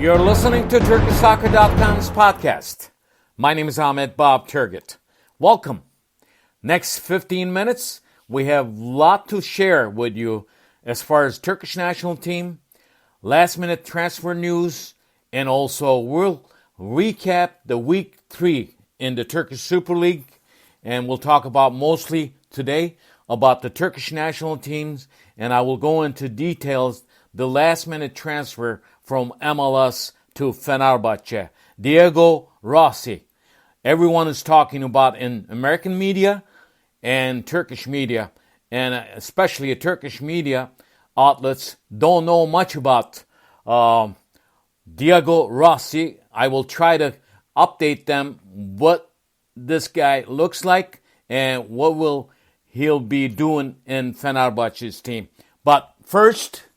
You're listening to TurkishSoccer.com's podcast. My name is Ahmet Bob Turgut. Welcome. Next 15 minutes, we have a lot to share with you as far as Turkish National Team, last-minute transfer news, and also we'll recap the Week 3 in the Turkish Super League, and we'll talk about mostly today about the Turkish National Teams, and I will go into details the last-minute transfer from MLS to Fenerbahce, Diego Rossi. Everyone is talking about in American media and Turkish media, and especially Turkish media outlets don't know much about Diego Rossi. I will try to update them what this guy looks like and what will he'll be doing in Fenerbahce's team. But first,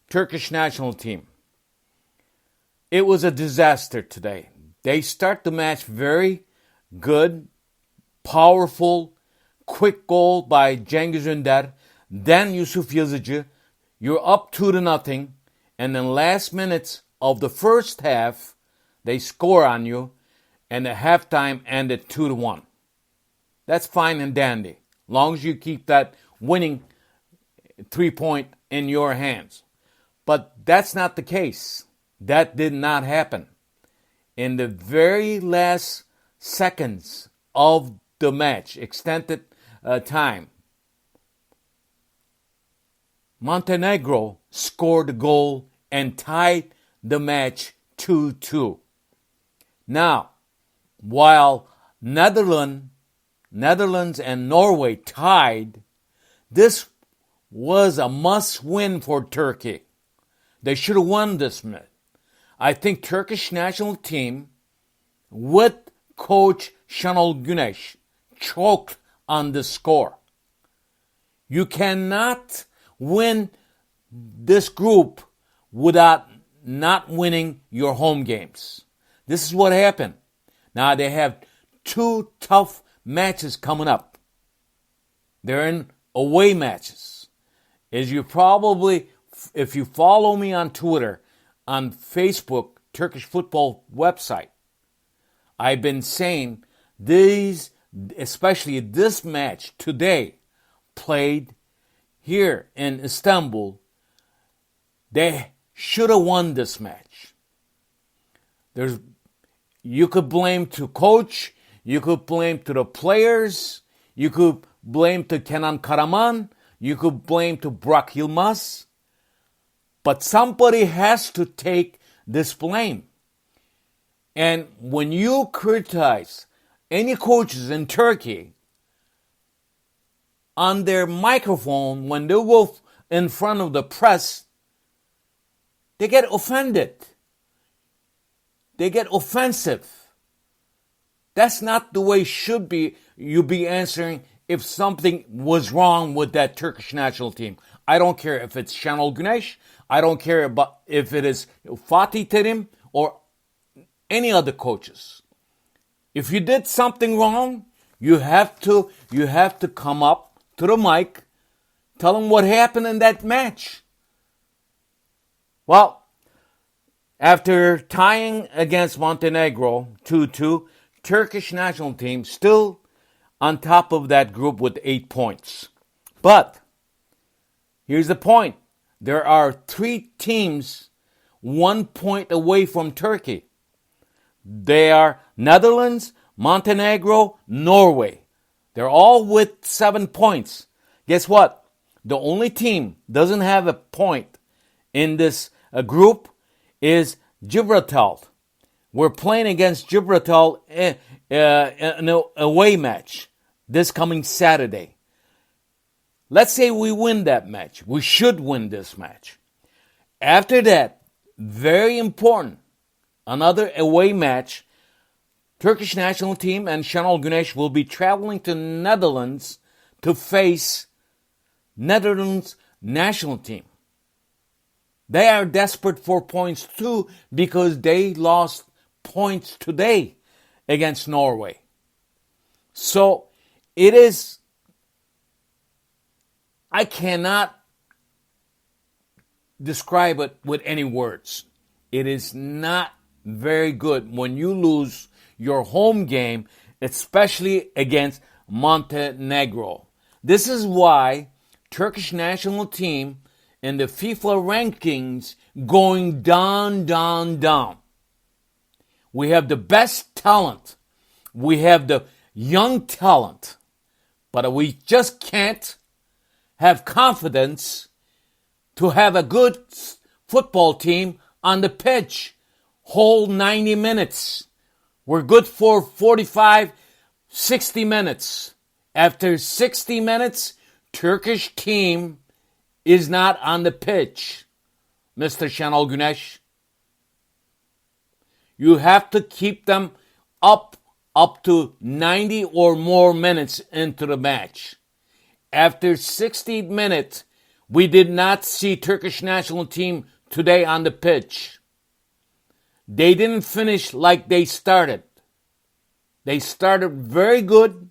Turkish National Team. It was a disaster today. They start the match very good, powerful, quick goal by Cengiz Ünder, then Yusuf Yazıcı. You're up 2-0, and then last minutes of the first half, they score on you, and the halftime ended 2-1. That's fine and dandy, long as you keep that winning 3-point in your hands. But that's not the case. That did not happen. In the very last seconds of the match, extended time, Montenegro scored a goal and tied the match 2-2. Now, while Netherlands and Norway tied, this was a must-win for Turkey. They should have won this match. I think Turkish National Team with coach Senol Gunes choked on the score. You cannot win this group without not winning your home games. This is what happened. Now they have 2 tough matches coming up. They're in away matches. As you probably, if you follow me on Twitter, on Facebook, Turkish Football website, I've been saying these, especially this match today, played here in Istanbul, they should have won this match. You could blame to coach, you could blame to the players, you could blame to Kenan Karaman, you could blame to Burak Yilmaz, but somebody has to take this blame. And when you criticize any coaches in Turkey on their microphone, when they go in front of the press, they get offended. They get offensive. That's not the way you be answering if something was wrong with that Turkish national team. I don't care if it's Şenol Güneş. I don't care about if it is Fatih Terim or any other coaches. If you did something wrong, you have to come up to the mic, tell them what happened in that match. Well, after tying against Montenegro 2-2, Turkish national team still on top of that group with 8 points. But here's the point. There are 3 teams 1 point away from Turkey. They are Netherlands, Montenegro, Norway. They're all with 7 points. Guess what? The only team doesn't have a point in this group is Gibraltar. We're playing against Gibraltar in an away match this coming Saturday. Let's say we win that match. We should win this match. After that, very important, another away match, Turkish national team and Şenol Güneş will be traveling to Netherlands to face Netherlands national team. They are desperate for points too because they lost points today against Norway. So it is, I cannot describe it with any words. It is not very good when you lose your home game, especially against Montenegro. This is why Turkish national team in the FIFA rankings going down, down, down. We have the best talent. We have the young talent. But we just can't have confidence to have a good football team on the pitch whole 90 minutes. We're good for 45, 60 minutes. After 60 minutes, Turkish team is not on the pitch, Mr. Senol Gunes. You have to keep them up to 90 or more minutes into the match. After 60 minutes, we did not see Turkish national team today on the pitch. They didn't finish like they started. They started very good,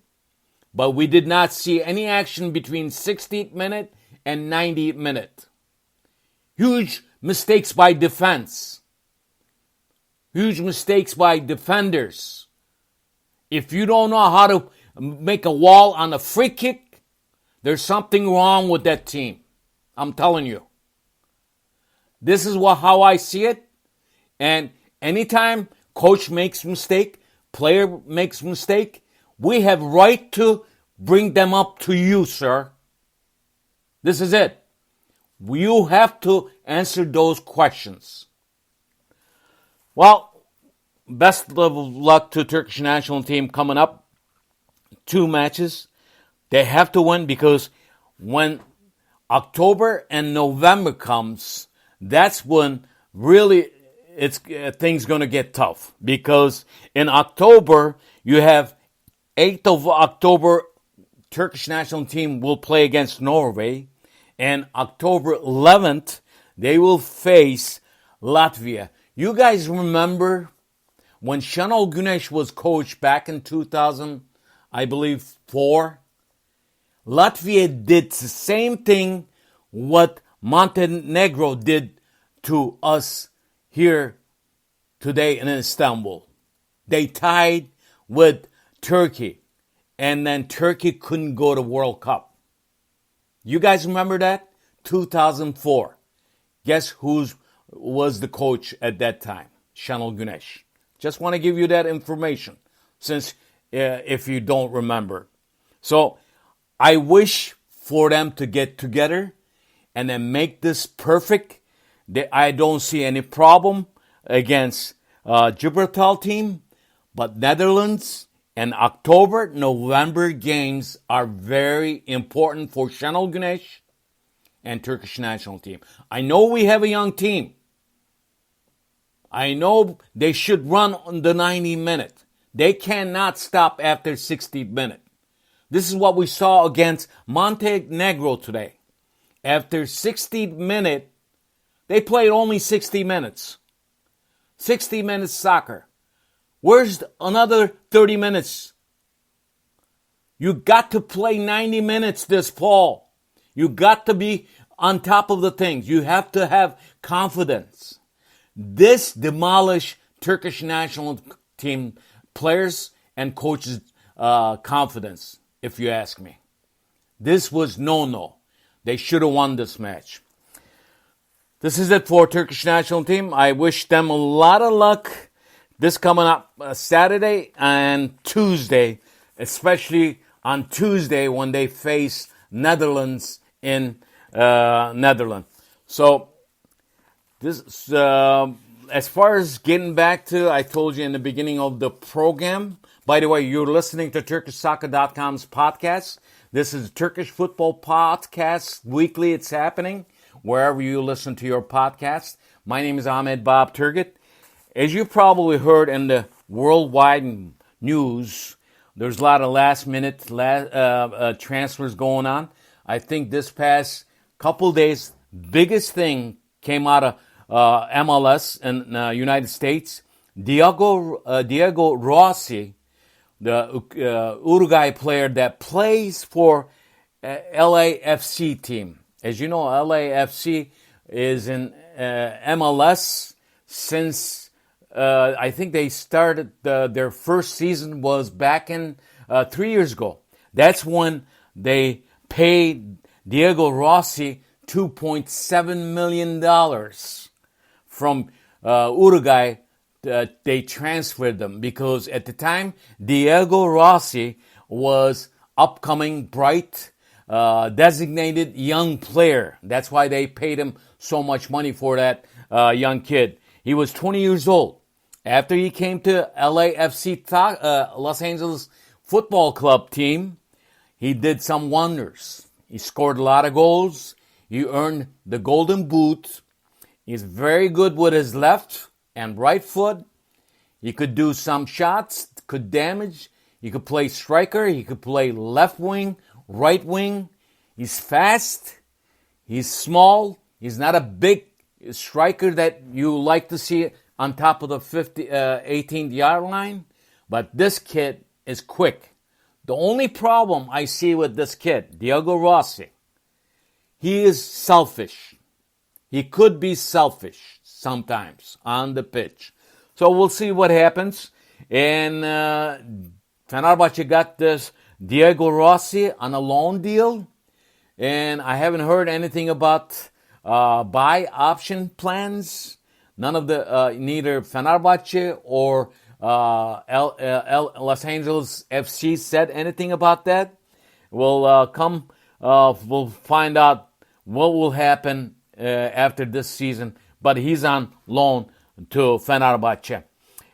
but we did not see any action between 60th minute and 90th minute. Huge mistakes by defense. Huge mistakes by defenders. If you don't know how to make a wall on a free kick, there's something wrong with that team. I'm telling you. This is how I see it. And anytime coach makes mistake, player makes mistake, we have right to bring them up to you, sir. This is it. You have to answer those questions. Well, best of luck to Turkish national team coming up. 2 matches. They have to win because when October and November comes, that's when really things going to get tough. Because in October, you have 8th of October, Turkish national team will play against Norway. And October 11th, they will face Latvia. You guys remember when Senol Gunes was coach back in 2000, I believe, 4? Latvia did the same thing what Montenegro did to us here today in Istanbul. They tied with Turkey, and then Turkey couldn't go to World Cup. You guys remember that? 2004. Guess who was the coach at that time? Senol Gunes. Just want to give you that information, since if you don't remember. So I wish for them to get together and then make this perfect. I don't see any problem against Gibraltar team, but Netherlands and October, November games are very important for Senol Gunes and Turkish national team. I know we have a young team. I know they should run on the 90 minute. They cannot stop after 60 minute. This is what we saw against Montenegro today. After 60 minute, they played only 60 minutes. 60 minutes soccer. Where's another 30 minutes? You got to play 90 minutes this fall. You got to be on top of the things. You have to have confidence. This demolished Turkish national team players and coaches' confidence, if you ask me. This was no-no. They should have won this match. This is it for Turkish national team. I wish them a lot of luck this coming up Saturday and Tuesday, especially on Tuesday when they face Netherlands in Netherlands. So this, as far as getting back to, I told you in the beginning of the program. By the way, you're listening to TurkishSoccer.com's podcast. This is Turkish Football Podcast weekly. It's happening wherever you listen to your podcast. My name is Ahmet Bob Turgut. As you probably heard in the worldwide news, there's a lot of last-minute transfers going on. I think this past couple days, biggest thing came out of MLS in the United States. Diego Rossi, the Uruguay player that plays for LAFC team. As you know, LAFC is in MLS, since I think they started their first season was back in 3 years ago. That's when they paid Diego Rossi $2.7 million from Uruguay. They transferred them because at the time Diego Rossi was upcoming, bright, designated young player. That's why they paid him so much money for that young kid. He was 20 years old. After he came to LAFC, Los Angeles Football Club team, he did some wonders. He scored a lot of goals. He earned the Golden Boot. He's very good with his left and right foot. He could do some shots, could damage. He could play striker. He could play left wing, right wing. He's fast. He's small. He's not a big striker that you like to see on top of the 18th yard line. But this kid is quick. The only problem I see with this kid, Diego Rossi, he is selfish. He could be selfish sometimes on the pitch. So we'll see what happens. And Fenerbahce got this Diego Rossi on a loan deal. And I haven't heard anything about buy option plans. None of the neither Fenerbahce or Los Angeles FC said anything about that. We'll we'll find out what will happen after this season. But he's on loan to Fenerbahce.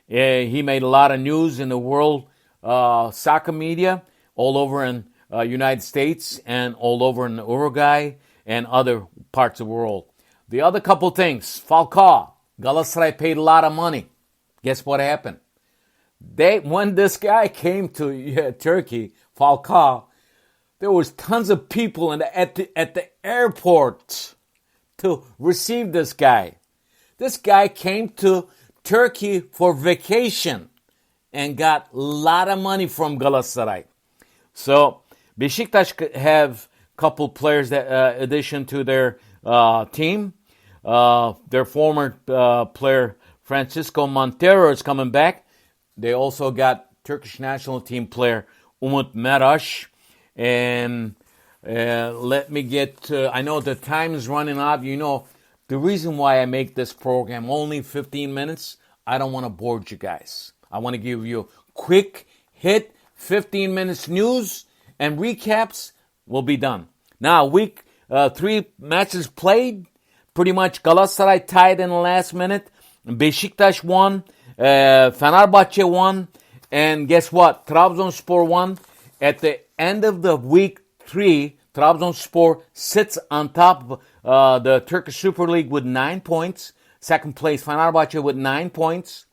He made a lot of news in the world soccer media all over in United States and all over in Uruguay and other parts of the world. The other couple things, Falcao, Galatasaray paid a lot of money. Guess what happened? When this guy came to Turkey, Falcao, there was tons of people at the airport to receive this guy. This guy came to Turkey for vacation and got a lot of money from Galatasaray. So Beşiktaş have a couple players that addition to their team. Their former player Francisco Montero is coming back. They also got Turkish National Team player Umut Meraş. And let me get I know the time is running out. You know, the reason why I make this program only 15 minutes, I don't want to bore you guys. I want to give you quick hit 15 minutes news and recaps. Will be done. Now, week 3 matches played. Pretty much Galatasaray tied in the last minute. Beşiktaş won. Fenerbahce won. And guess what? Trabzonspor won. At the end of the week 3, Trabzonspor sits on top of the Turkish Super League with 9 points. Second place, Fenerbahce with 9 points.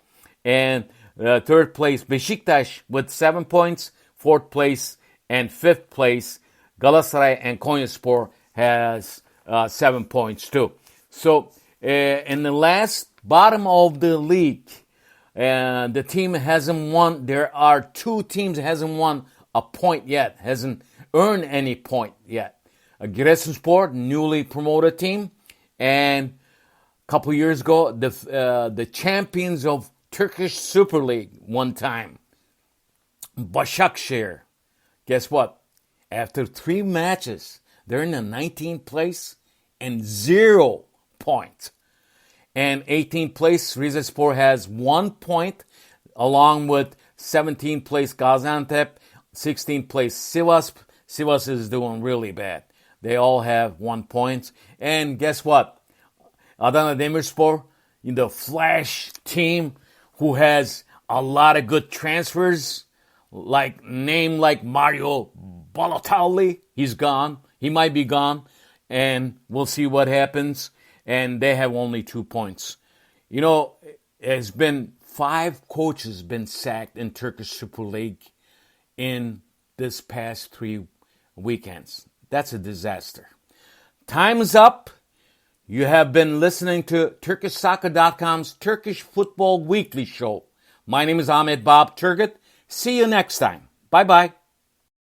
And third place, Beşiktaş with 7 points. Fourth place and fifth place, Galatasaray and Konyaspor has 7 points too. So in the last bottom of the league, the team hasn't won. There are 2 teams that hasn't won a point yet, hasn't earned any point yet. Giresunspor, newly promoted team, and a couple years ago, the champions of Turkish Super League one time, Başakşehir. Guess what? After 3 matches, they're in the 19th place and 0 points. And 18th place, Rizespor has 1 point, along with 17th place Gaziantep, 16th place Sivas. Sivas is doing really bad. They all have 1 point. And guess what? Adana Demirspor, the flash team who has a lot of good transfers, like Mario Balotelli. He's gone. He might be gone. And we'll see what happens. And they have only 2 points. You know, there's been 5 coaches been sacked in Turkish Super League in this past 3 weekends. That's a disaster. Time is up. You have been listening to TurkishSoccer.com's Turkish Football Weekly Show. My name is Ahmet Bob Turgut. See you next time. Bye-bye.